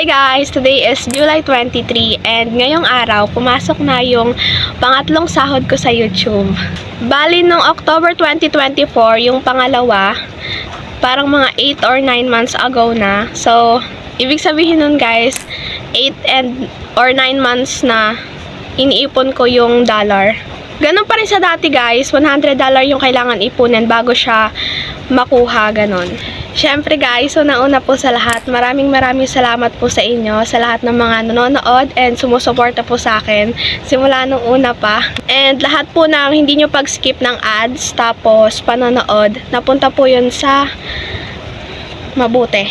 Hi guys! Today is July 23 and ngayong araw, pumasok na yung pangatlong sahod ko sa YouTube. Bali, nung October 2024, yung pangalawa, parang mga 8 or 9 months ago na. So, ibig sabihin nun guys, 8 or 9 months na iniipon ko yung dollar. Ganon pa rin sa dati guys, $100 yung kailangan ipunin bago siya makuha, ganon. Syempre guys, una po sa lahat, maraming salamat po sa inyo, sa lahat ng mga nanonood and sumusuporta po sa akin simula nung una pa. And lahat po ng hindi nyo pag-skip ng ads, tapos panonood, napunta po yun sa mabuti.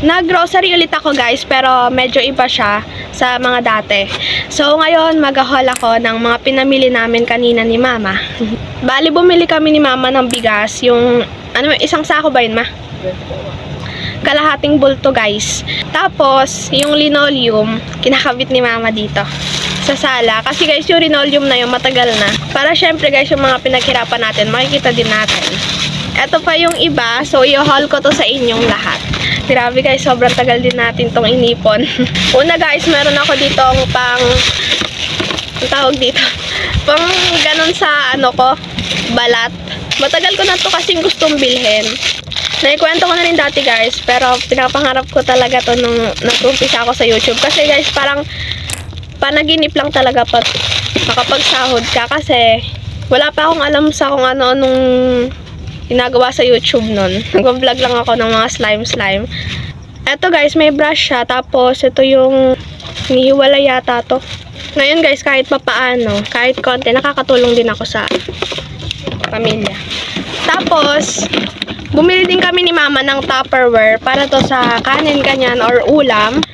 Nag-grocery ulit ako guys, pero medyo iba siya sa mga dati. So ngayon, mag-haul ako ng mga pinamili namin kanina ni Mama. Bali, bumili kami ni Mama ng bigas, yung, isang sako ba yun, Ma? Kalahating bulto guys. Tapos yung linoleum kinakabit ni Mama dito sa sala, kasi guys yung linoleum na yun matagal na, para syempre guys yung mga pinaghirapan natin makikita din natin. Eto pa yung iba, so i-haul ko to sa inyong lahat. Grabe guys, sobrang tagal din natin tong inipon. Una guys, meron ako dito ang pang tawag dito, pang ganon sa balat. Matagal ko na to kasing gustong bilhin. Naikwento ko na rin dati guys, pero pinapangarap ko talaga to nung nag-umpisa ako sa YouTube. Kasi guys, parang panaginip lang talaga pag makapagsahod ka, kasi wala pa akong alam sa kung ano-anong ginagawa sa YouTube nun. Nag-vlog lang ako ng mga slime. Eto guys, may brush siya, tapos ito yung hinihiwala yata to. Ngayon guys, kahit papaano, kahit konti, nakakatulong din ako sa pamilya. Tapos bumili din kami ni Mama ng Tupperware para to sa kanin kanyan or ulam.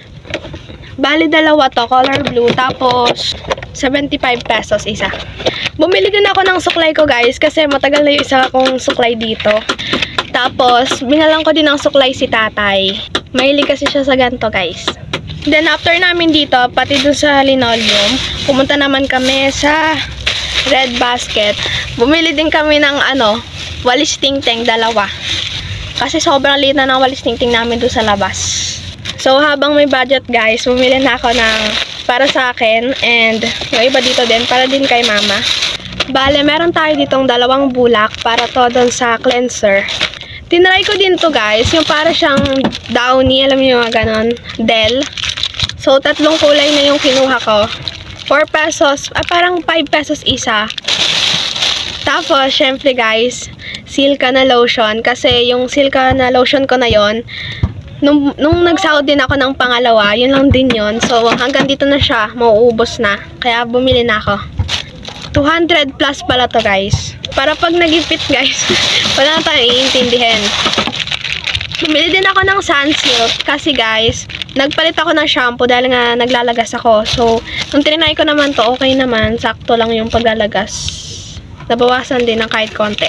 Bali, dalawa to, color blue, tapos 75 pesos isa. Bumili din ako ng suklay ko guys, kasi matagal na yung isa kong suklay dito. Tapos binalang ko din ng suklay si Tatay. Mahilig kasi siya sa ganito guys. Then after namin dito, pati dun sa linoleum, pumunta naman kami sa Red Basket. Bumili din kami ng walis tingting, dalawa. Kasi sobrang liit na ng walis tingting namin doon sa labas. So habang may budget guys, bumili na ako ng para sa akin and yung iba dito din para din kay Mama. Bale, meron tayo ditong dalawang bulak para to doon sa cleanser. Tinry ko din to guys, yung para siyang downy, alam niyo mga ganon, Del. So tatlong kulay na yung kinuha ko. 4 pesos, parang 5 pesos isa. Tapos, syempre guys, Silka na lotion. Kasi yung Silka na lotion ko na yon, nung nagsahod din ako ng pangalawa, yun lang din yon. So, hanggang dito na siya, mauubos na. Kaya bumili na ako. 200 plus pala to guys. Para pag nagipit guys, wala na tayong iintindihin. Bumili din ako ng Sunsilk. Kasi guys, nagpalit ako ng shampoo dahil nga naglalagas ako. So, nung tinry ko naman to, okay naman. Sakto lang yung paglalagas. Nabawasan din ng kahit konti.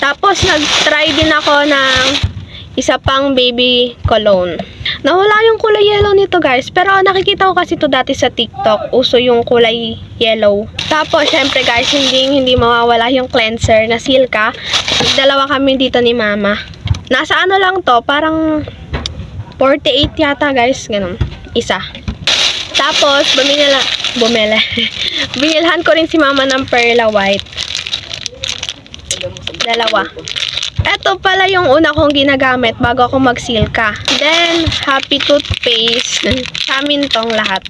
Tapos, nag-try din ako ng isa pang baby cologne. Nawala yung kulay yellow nito guys. Pero nakikita ko kasi to dati sa TikTok. Uso yung kulay yellow. Tapos, syempre guys, hindi mawawala yung cleanser na Silka. Dalawa kami dito ni Mama. Nasa lang to, parang 48 yata guys. Ganun. Isa. Tapos, binilhan ko rin si Mama ng Perla White. Dalawa. Ito pala yung una kong ginagamit bago ako mag-Silka. Then, Happy Toothpaste. Sa amin tong lahat.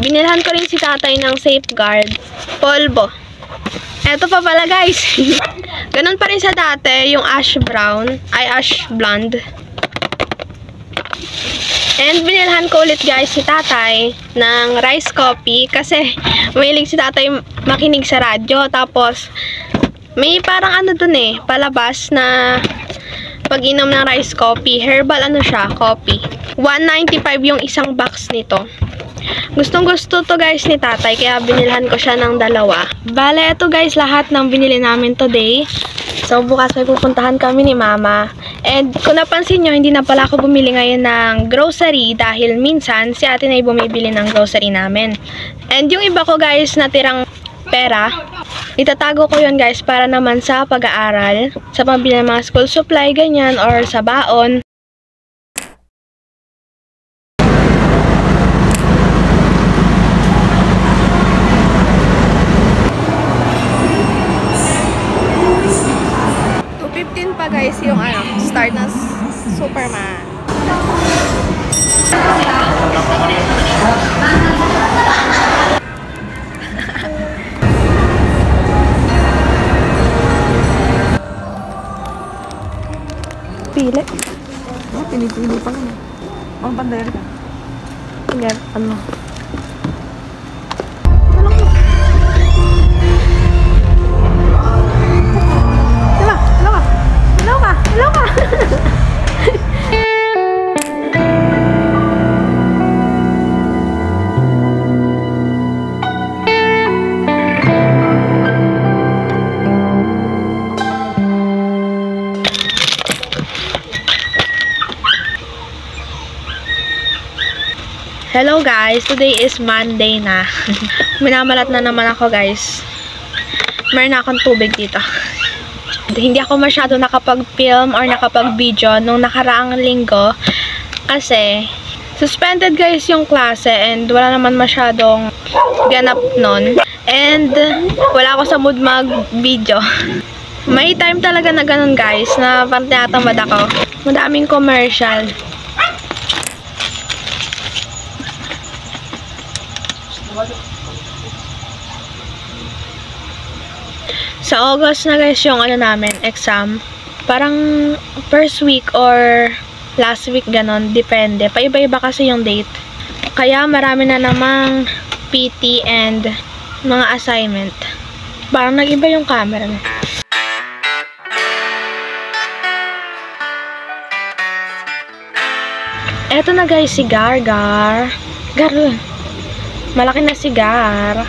Binilhan ko rin si Tatay ng Safeguard Polvo. Ito pa pala guys. Ganun pa rin sa dati, yung ash blonde. And binilhan ko ulit guys si Tatay ng rice coffee, kasi mahilig si Tatay makinig sa radyo. Tapos may parang dun palabas na pag-inom ng rice coffee. Herbal siya, coffee. 195 yung isang box nito. Gustong gusto to guys ni Tatay, kaya binilhan ko siya ng dalawa. Bale, ito guys lahat ng binili namin today. So bukas may pupuntahan kami ni Mama. And kung napansin nyo, hindi na pala ako bumili ngayon ng grocery dahil minsan si ate na bumibili ng grocery namin. And yung iba ko guys natirang pera, itatago ko yun guys para naman sa pag-aaral, sa pambili ng mga school supply ganyan or sa baon. pili. Pinipili pa nga. Ang pandayar ka. Ganyan, ano. Hello ka! Hello guys, today is Monday na. Minamalat na naman ako guys. Meron na akong tubig dito. Hindi ako masyado nakapag-film or nakapag-video nung nakaraang linggo kasi suspended guys yung klase and wala naman masyadong ganap nun. And wala ako sa mood mag-video. May time talaga na ganun guys na parang tinatamad ako. Madaming commercial. Sa August na guys yung ano namin, exam. Parang first week or last week ganon, depende. Paiba-iba kasi yung date. Kaya marami na namang PT and mga assignment. Parang nag-iba yung camera na. Eto na guys si Gar. Malaki na si Gar.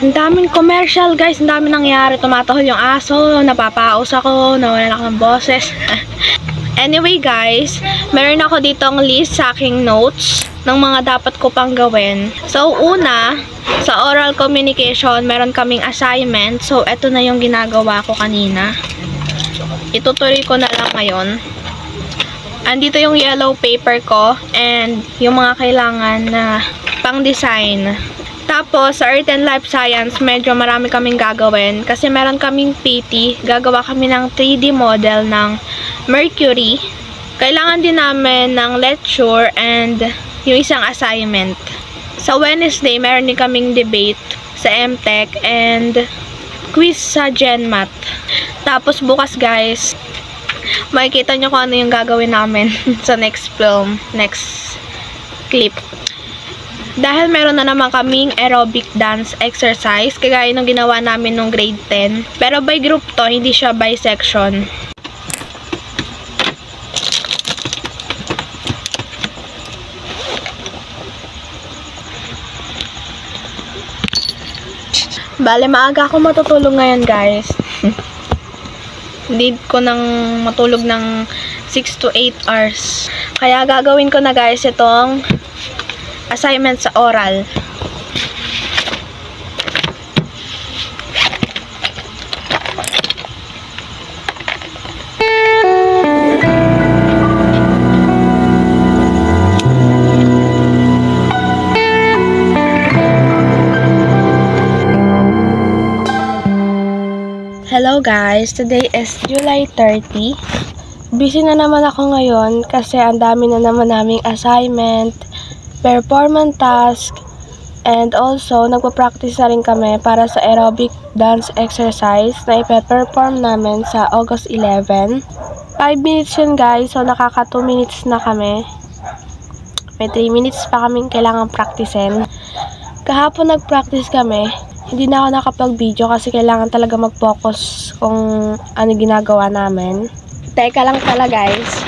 Ang daming commercial guys, ang daming nangyari. Tumatahol yung aso, napapaus ako, nawalan ako ng boses. Anyway guys, meron ako ditong list sa aking notes ng mga dapat ko pang gawin. So una, sa oral communication, meron kaming assignment. So eto na yung ginagawa ko kanina. Itutuloy ko na lang ngayon. Andito yung yellow paper ko and yung mga kailangan na pang-design. Tapos, sa Earth and Life Science, medyo marami kaming gagawin. Kasi meron kaming PT. Gagawa kami ng 3D model ng Mercury. Kailangan din namin ng lecture and yung isang assignment. Sa Wednesday, meron din kaming debate sa MTech and quiz sa GenMat. Tapos, bukas guys, makikita nyo kung ano yung gagawin namin sa next film, next clip. Dahil meron na naman kaming aerobic dance exercise, kagaya nung ginawa namin nung grade 10. Pero by group to, hindi siya by section. Bale, maaga ako matutulog ngayon guys. Need ko nang matulog ng 6 to 8 hours. Kaya gagawin ko na guys itong assignment sa oral. Hello guys, today is July 30. Busy na naman ako ngayon kasi ang dami na naman naming assignment, performance task, and also nagpa-practice na rin kami para sa aerobic dance exercise na ipe-perform namin sa August 11. 5 minutes yun guys, so nakaka 2 minutes na kami. May 3 minutes pa kaming kailangan practicein. Kahapon nag-practice kami, hindi na ako nakapag-video kasi kailangan talaga mag-focus kung ano ginagawa namin. Teka lang pala guys.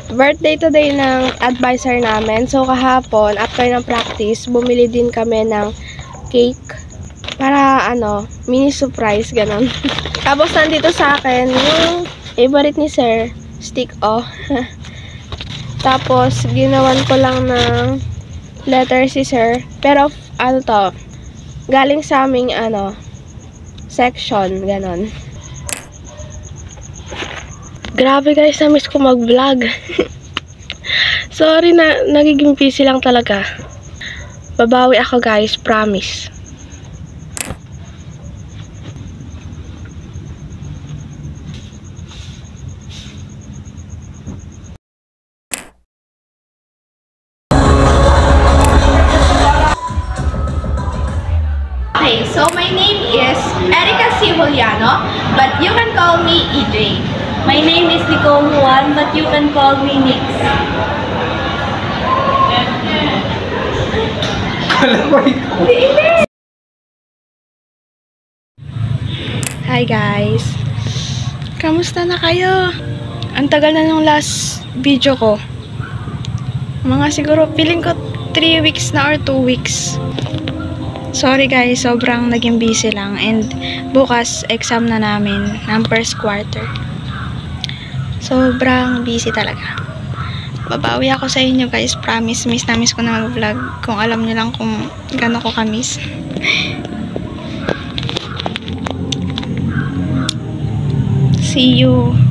Birthday today ng advisor namin. So, kahapon, after ng practice, bumili din kami ng cake para, mini surprise, ganon. Tapos, nandito sa akin, yung favorite ni Sir, stick o. Tapos, ginawan ko lang ng letter si Sir. Pero, galing sa aming, section, ganon. Grabe guys, na-miss ko mag-vlog. Sorry na, nagiging busy lang talaga. Babawi ako guys, promise. Okay, so my name is Erica C. DJ. My name is Nicole Juan, but you can call me Nix. Hi guys! Kamusta na kayo? Ang tagal na nung last video ko. Mga siguro, feeling ko 3 weeks na or 2 weeks. Sorry guys, sobrang naging busy lang. And bukas, exam na namin ng first quarter. Sobrang busy talaga. Babawi ako sa inyo guys, promise. Miss na miss ko na mag-vlog. Kung alam niyo lang kung gano'n ko ka-miss. See you